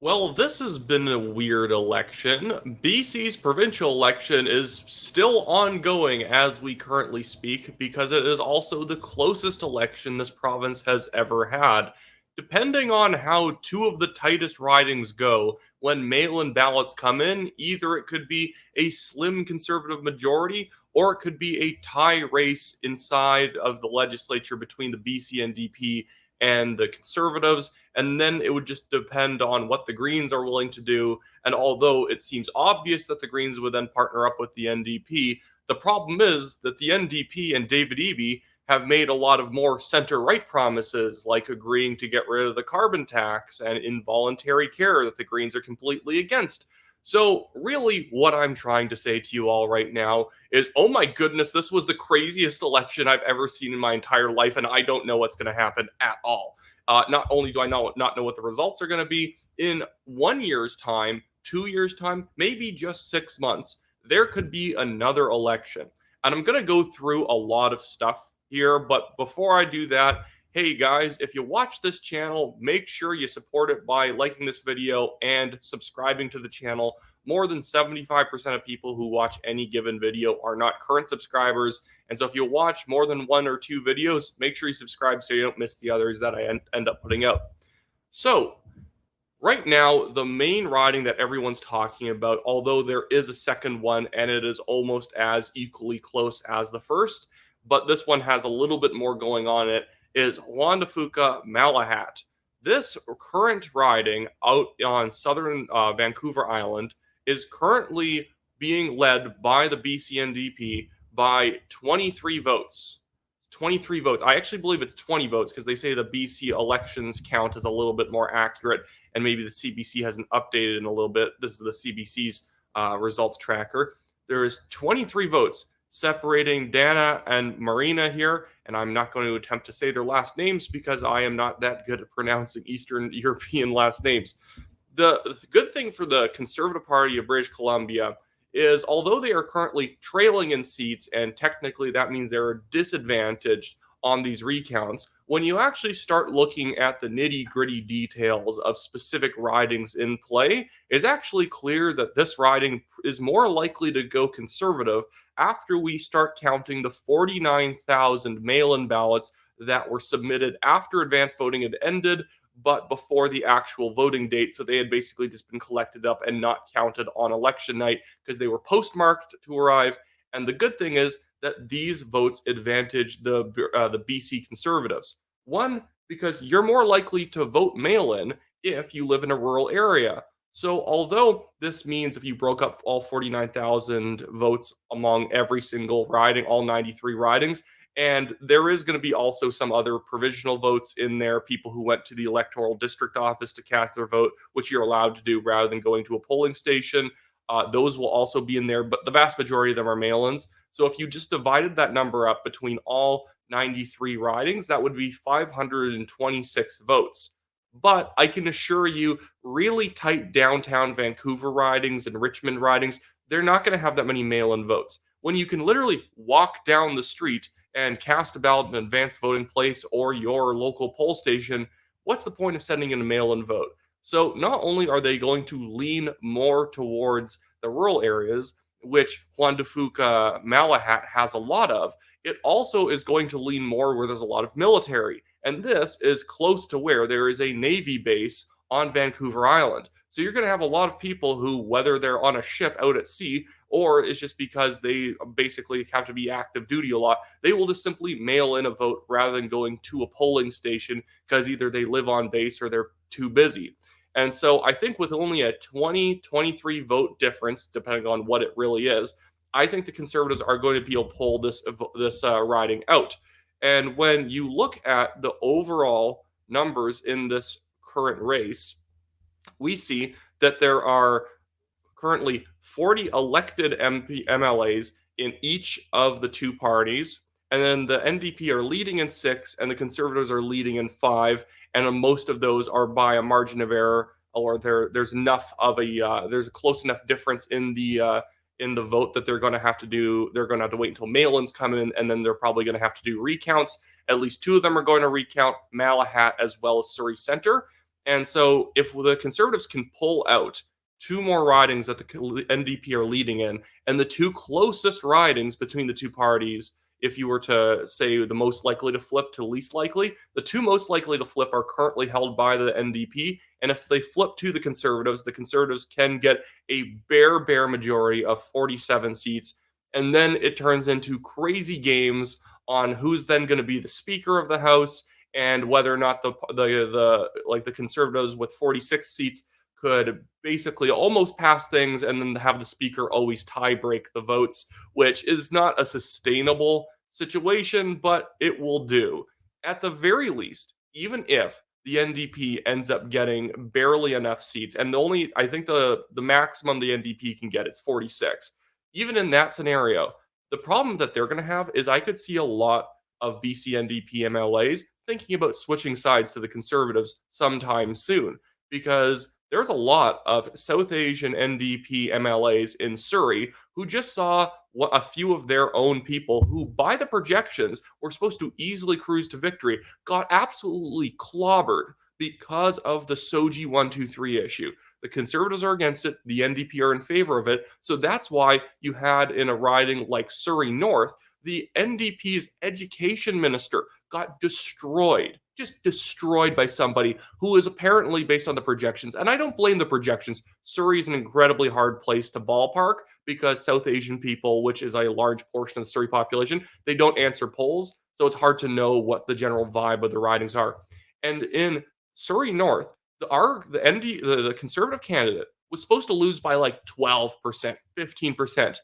Well, this has been a weird election. BC's provincial election is still ongoing as we currently speak because it is also the closest election this province has ever had. Depending on how two of the tightest ridings go, when mail in ballots come in, either it could be a slim conservative majority or it could be a tie race inside of the legislature between the BC NDP and the Conservatives, and then it would just depend on what the Greens are willing to do. And although it seems obvious that the Greens would then partner up with the NDP, the problem is that the NDP and David Eby have made a lot of more center right promises, like agreeing to get rid of the carbon tax and involuntary care that the Greens are completely against. So, really, what I'm trying to say to you all right now is oh my goodness, this was the craziest election I've ever seen in my entire life, and I don't know what's going to happen at all. Not only do I not know what the results are going to be in 1 year's time, 2 years' time, maybe just 6 months, there could be another election. And I'm going to go through a lot of stuff here. But before I do that, hey guys, if you watch this channel, make sure you support it by liking this video and subscribing to the channel. More than 75% of people who watch any given video are not current subscribers. And so if you watch more than one or two videos, make sure you subscribe so you don't miss the others that I end up putting out. So, right now, the main riding that everyone's talking about, although there is a second one and it is almost as equally close as the first, but this one has a little bit more going on in it, is Juan de Fuca-Malahat. This current riding out on southern Vancouver Island is currently being led by the BC NDP by 23 votes. 23 votes. I actually believe it's 20 votes because they say the BC elections count is a little bit more accurate, and maybe the CBC hasn't updated in a little bit. This is the CBC's results tracker. There is 23 votes separating Dana and Marina here, and I'm not going to attempt to say their last names because I am not that good at pronouncing Eastern European last names. The good thing for the Conservative Party of British Columbia is although they are currently trailing in seats, and technically that means they're disadvantaged on these recounts, when you actually start looking at the nitty gritty details of specific ridings in play, it's actually clear that this riding is more likely to go conservative after we start counting the 49,000 mail in ballots that were submitted after advance voting had ended but before the actual voting date. So they had basically just been collected up and not counted on election night because they were postmarked to arrive. And the good thing is that these votes advantage the BC Conservatives. One, because you're more likely to vote mail in if you live in a rural area. So, although this means if you broke up all 49,000 votes among every single riding, all 93 ridings, and there is going to be also some other provisional votes in there, people who went to the electoral district office to cast their vote, which you're allowed to do rather than going to a polling station. Those will also be in there, but the vast majority of them are mail ins. So if you just divided that number up between all 93 ridings, that would be 526 votes. But I can assure you, really tight downtown Vancouver ridings and Richmond ridings, they're not going to have that many mail in votes. When you can literally walk down the street and cast a ballot in an advanced voting place or your local poll station, what's the point of sending in a mail in vote? So, not only are they going to lean more towards the rural areas, which Juan de Fuca-Malahat has a lot of, it also is going to lean more where there's a lot of military. And this is close to where there is a Navy base on Vancouver Island. So you're going to have a lot of people who, whether they're on a ship out at sea or it's just because they basically have to be active duty a lot, they will just simply mail in a vote rather than going to a polling station because either they live on base or they're too busy. And so I think with only a 23 vote difference, depending on what it really is, I think the Conservatives are going to be able to pull this riding out. And when you look at the overall numbers in this current race, we see that there are currently 40 elected MLAs in each of the two parties. And then the NDP are leading in 6, and the Conservatives are leading in 5. And most of those are by a margin of error, or there's a close enough difference in the vote that they're going to have to do. They're going to have to wait until mail-ins come in, and then they're probably going to have to do recounts. At least 2 of them are going to recount, Malahat as well as Surrey Centre. And so if the Conservatives can pull out two more ridings that the NDP are leading in, and the two closest ridings between the two parties, if you were to say the most likely to flip to least likely, the two most likely to flip are currently held by the NDP. And if they flip to the Conservatives can get a bare majority of 47 seats. And then it turns into crazy games on who's then going to be the Speaker of the House and whether or not the Conservatives with 46 seats could basically almost pass things and then have the speaker always tie break the votes, which is not a sustainable situation, but it will do. At the very least, even if the NDP ends up getting barely enough seats, and I think the maximum the NDP can get is 46. Even in that scenario, the problem that they're going to have is I could see a lot of BC NDP MLAs thinking about switching sides to the Conservatives sometime soon because there's a lot of South Asian NDP MLAs in Surrey who just saw a few of their own people who, by the projections, were supposed to easily cruise to victory, got absolutely clobbered because of the SOGI 123 issue. The Conservatives are against it, the NDP are in favor of it. So that's why you had in a riding like Surrey North, the NDP's education minister got destroyed, just destroyed by somebody who is apparently based on the projections. And I don't blame the projections. Surrey is an incredibly hard place to ballpark because South Asian people, which is a large portion of the Surrey population, they don't answer polls. So it's hard to know what the general vibe of the ridings are. And in Surrey North, the Conservative candidate was supposed to lose by like 12%, 15%.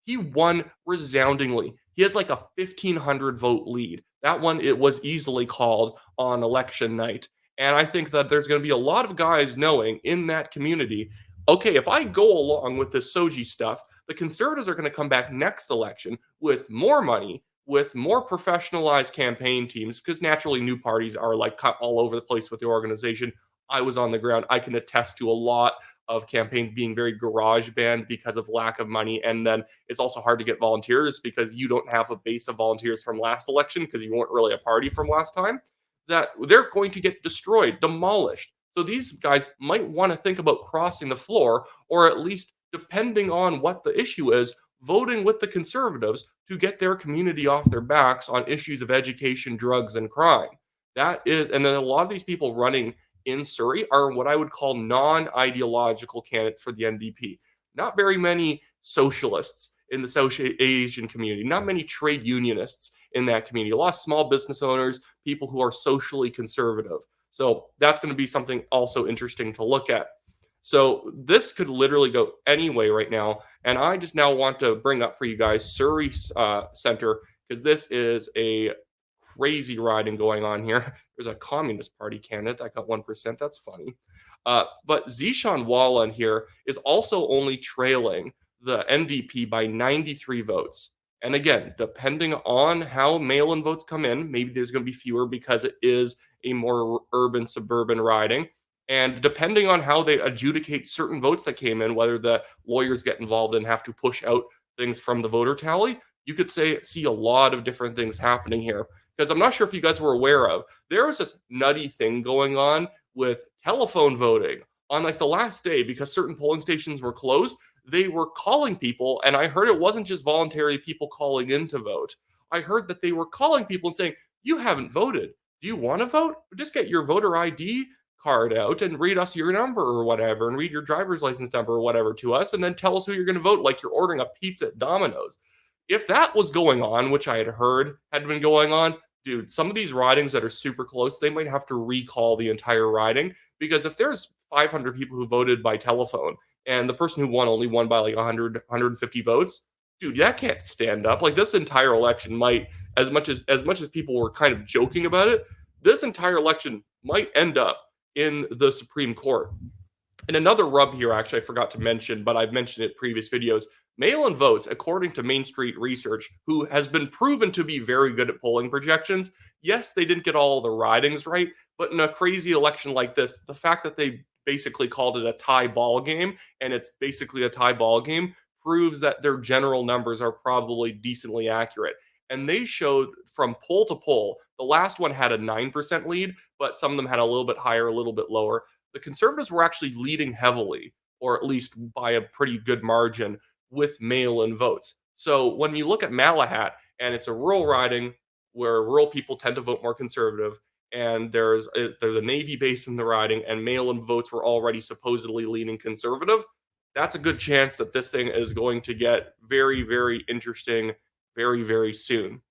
He won resoundingly. He has like a 1,500 vote lead. That one, it was easily called on election night. And I think that there's going to be a lot of guys knowing in that community, okay, if I go along with this Soji stuff, the Conservatives are going to come back next election with more money, with more professionalized campaign teams, because naturally new parties are like all over the place with the organization. I was on the ground. I can attest to a lot of campaigns being very garage band because of lack of money. And then it's also hard to get volunteers because you don't have a base of volunteers from last election because you weren't really a party from last time, that they're going to get destroyed, demolished. So these guys might want to think about crossing the floor, or at least, depending on what the issue is, voting with the Conservatives to get their community off their backs on issues of education, drugs, and crime. That is, and then a lot of these people running in Surrey are what I would call non-ideological candidates for the NDP. Not very many socialists in the South Asian community, not many trade unionists in that community, a lot of small business owners, people who are socially conservative. So that's going to be something also interesting to look at. So this could literally go any way right now. And I just now want to bring up for you guys Surrey Center, because this is a crazy riding going on here. There's a Communist Party candidate that got 1%. That's funny. But Zishan Wallen here is also only trailing the NDP by 93 votes. And again, depending on how mail-in votes come in, maybe there's going to be fewer because it is a more urban, suburban riding. And depending on how they adjudicate certain votes that came in, whether the lawyers get involved and have to push out things from the voter tally, you could see a lot of different things happening here. Because I'm not sure if you guys were aware of, there was this nutty thing going on with telephone voting on like the last day because certain polling stations were closed. They were calling people, and I heard it wasn't just voluntary people calling in to vote. I heard that they were calling people and saying, "You haven't voted. Do you want to vote? Just get your voter ID card out and read us your number or whatever, and read your driver's license number or whatever to us, and then tell us who you're going to vote like you're ordering a pizza at Domino's." If that was going on, which I had heard had been going on, dude, some of these ridings that are super close, they might have to recall the entire riding, because if there's 500 people who voted by telephone and the person who won only won by like 100, 150 votes, dude, that can't stand up. Like this entire election might, as much as people were kind of joking about it, this entire election might end up in the Supreme Court. And another rub here, actually, I forgot to mention, but I've mentioned it in previous videos. Mail-in votes, according to Main Street Research, who has been proven to be very good at polling projections, yes, they didn't get all the ridings right, but in a crazy election like this, the fact that they basically called it a tie ball game, and it's basically a tie ball game, proves that their general numbers are probably decently accurate. and they showed from poll to poll. The last one had a 9% lead, but some of them had a little bit higher, a little bit lower. The Conservatives were actually leading heavily, or at least by a pretty good margin, with mail-in votes. So when you look at Malahat, and it's a rural riding where rural people tend to vote more conservative, and there's a Navy base in the riding, and mail-in votes were already supposedly leaning conservative. That's a good chance that this thing is going to get very, very interesting very, very soon.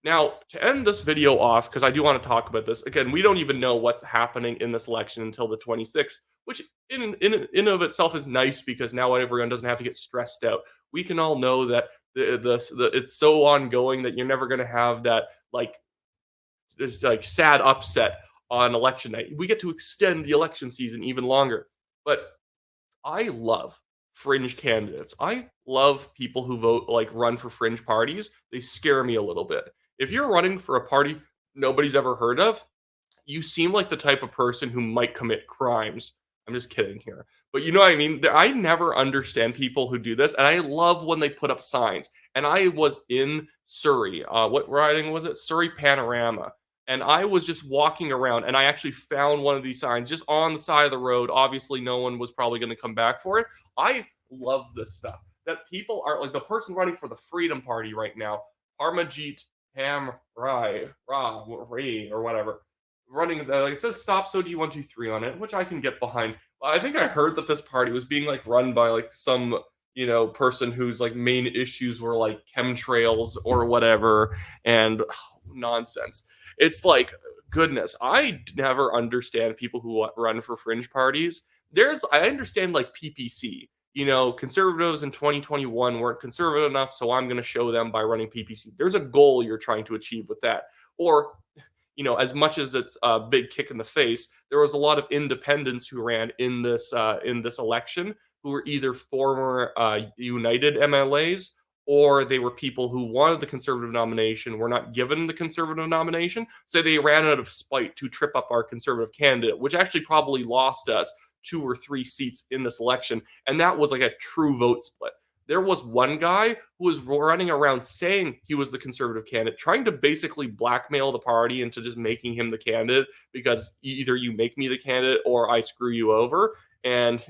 Now, to end this video off, because I do want to talk about this again, we don't even know what's happening in this election until the 26th, which in of itself is nice because now everyone doesn't have to get stressed out. We can all know that it's so ongoing that you're never going to have that like this like sad upset on election night. We get to extend the election season even longer. But I love fringe candidates. I love people who run for fringe parties. They scare me a little bit. If you're running for a party nobody's ever heard of, you seem like the type of person who might commit crimes. I'm just kidding here. But you know what I mean? I never understand people who do this. And I love when they put up signs. And I was in Surrey. What riding was it? Surrey Panorama. And I was just walking around and I actually found one of these signs just on the side of the road. Obviously, no one was probably going to come back for it. I love this stuff. That people are like the person running for the Freedom Party right now, Parmajit Ham Rai, or whatever running it says stop Soji 123 on it, which I can get behind. I think I heard that this party was being like run by like some person whose like main issues were like chemtrails or whatever and nonsense. It's like goodness, I never understand people who run for fringe parties. I understand like PPC. Conservatives in 2021 weren't conservative enough, so I'm going to show them by running PPC. There's a goal you're trying to achieve with that. Or as much as it's a big kick in the face, there was a lot of independents who ran in this election who were either former United MLAs or they were people who wanted the conservative nomination, were not given the conservative nomination, so they ran out of spite to trip up our conservative candidate, which actually probably lost us 2 or 3 seats in this election, and that was like a true vote split. There was one guy who was running around saying he was the conservative candidate, trying to basically blackmail the party into just making him the candidate because either you make me the candidate or I screw you over. And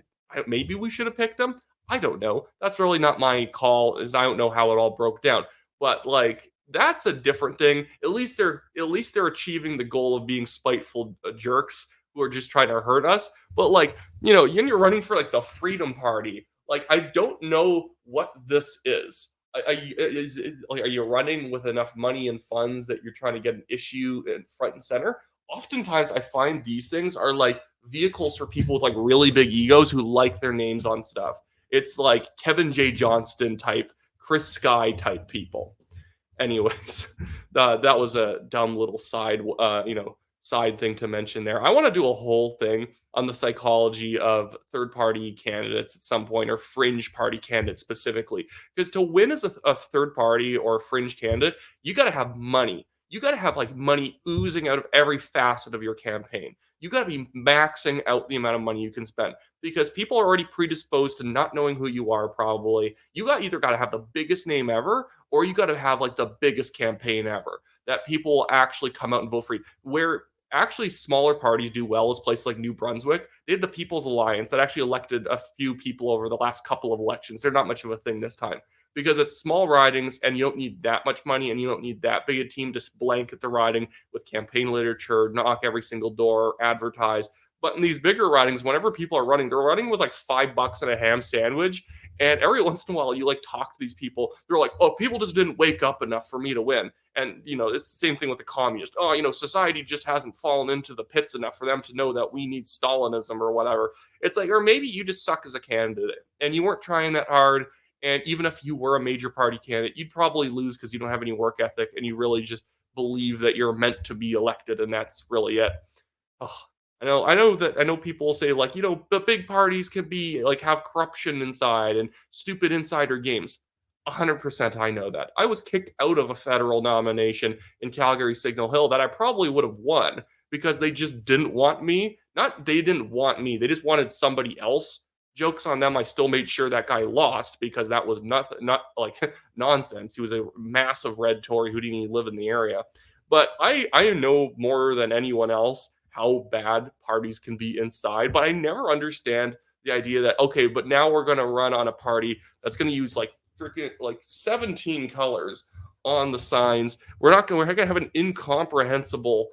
maybe we should have picked him. I don't know. That's really not my call. I don't know how it all broke down. But like that's a different thing. At least they're achieving the goal of being spiteful jerks who are just trying to hurt us. But like, you're running for like the Freedom Party. Like, I don't know what this is. Are you running with enough money and funds that you're trying to get an issue in front and center? Oftentimes, I find these things are like vehicles for people with like really big egos who like their names on stuff. It's like Kevin J. Johnston type, Chris Sky type people. Anyways, that was a dumb little side thing to mention there. I want to do a whole thing on the psychology of third-party candidates at some point, or fringe party candidates specifically. Because to win as a third party or fringe candidate, you got to have money. You got to have like money oozing out of every facet of your campaign. You got to be maxing out the amount of money you can spend because people are already predisposed to not knowing who you are. Probably either got to have the biggest name ever, or you got to have like the biggest campaign ever that people will actually come out and vote for you. Where actually smaller parties do well is places like New Brunswick. They had the People's Alliance that actually elected a few people over the last couple of elections. They're not much of a thing this time because it's small ridings and you don't need that much money and you don't need that big a team to blanket the riding with campaign literature, knock every single door, advertise. But in these bigger ridings, whenever people are running, they're running with like $5 and a ham sandwich. And every once in a while, you like talk to these people. They're like, "Oh, people just didn't wake up enough for me to win." And it's the same thing with the communists. "Oh, society just hasn't fallen into the pits enough for them to know that we need Stalinism or whatever." It's like, or maybe you just suck as a candidate and you weren't trying that hard. And even if you were a major party candidate, you'd probably lose because you don't have any work ethic and you really just believe that you're meant to be elected, and that's really it. Oh, I know people will say like, the big parties can be like have corruption inside and stupid insider games. 100% I know that. I was kicked out of a federal nomination in Calgary Signal Hill that I probably would have won because they just didn't want me. Not they didn't want me. They just wanted somebody else jokes on them. I still made sure that guy lost because that was not like nonsense. He was a massive red Tory who didn't even live in the area. But I know more than anyone else how bad parties can be inside, but I never understand the idea that okay, but now we're going to run on a party that's going to use like freaking like 17 colors on the signs. We're going to have an incomprehensible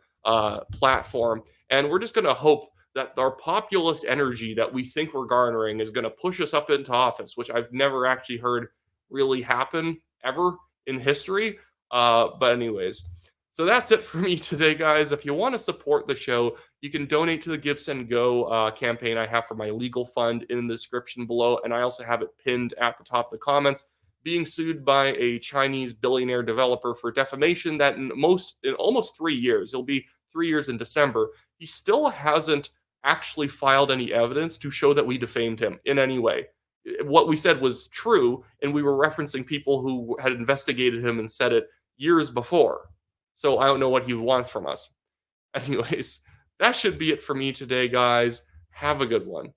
platform, and we're just going to hope that our populist energy that we think we're garnering is going to push us up into office, which I've never actually heard really happen ever in history. But anyways, so that's it for me today, guys. If you want to support the show, you can donate to the Give Send Go campaign I have for my legal fund in the description below, and I also have it pinned at the top of the comments. Being sued by a Chinese billionaire developer for defamation that in almost 3 years, it'll be 3 years in December, he still hasn't actually filed any evidence to show that we defamed him in any way. What we said was true, and we were referencing people who had investigated him and said it years before. So I don't know what he wants from us. Anyways, that should be it for me today, guys. Have a good one.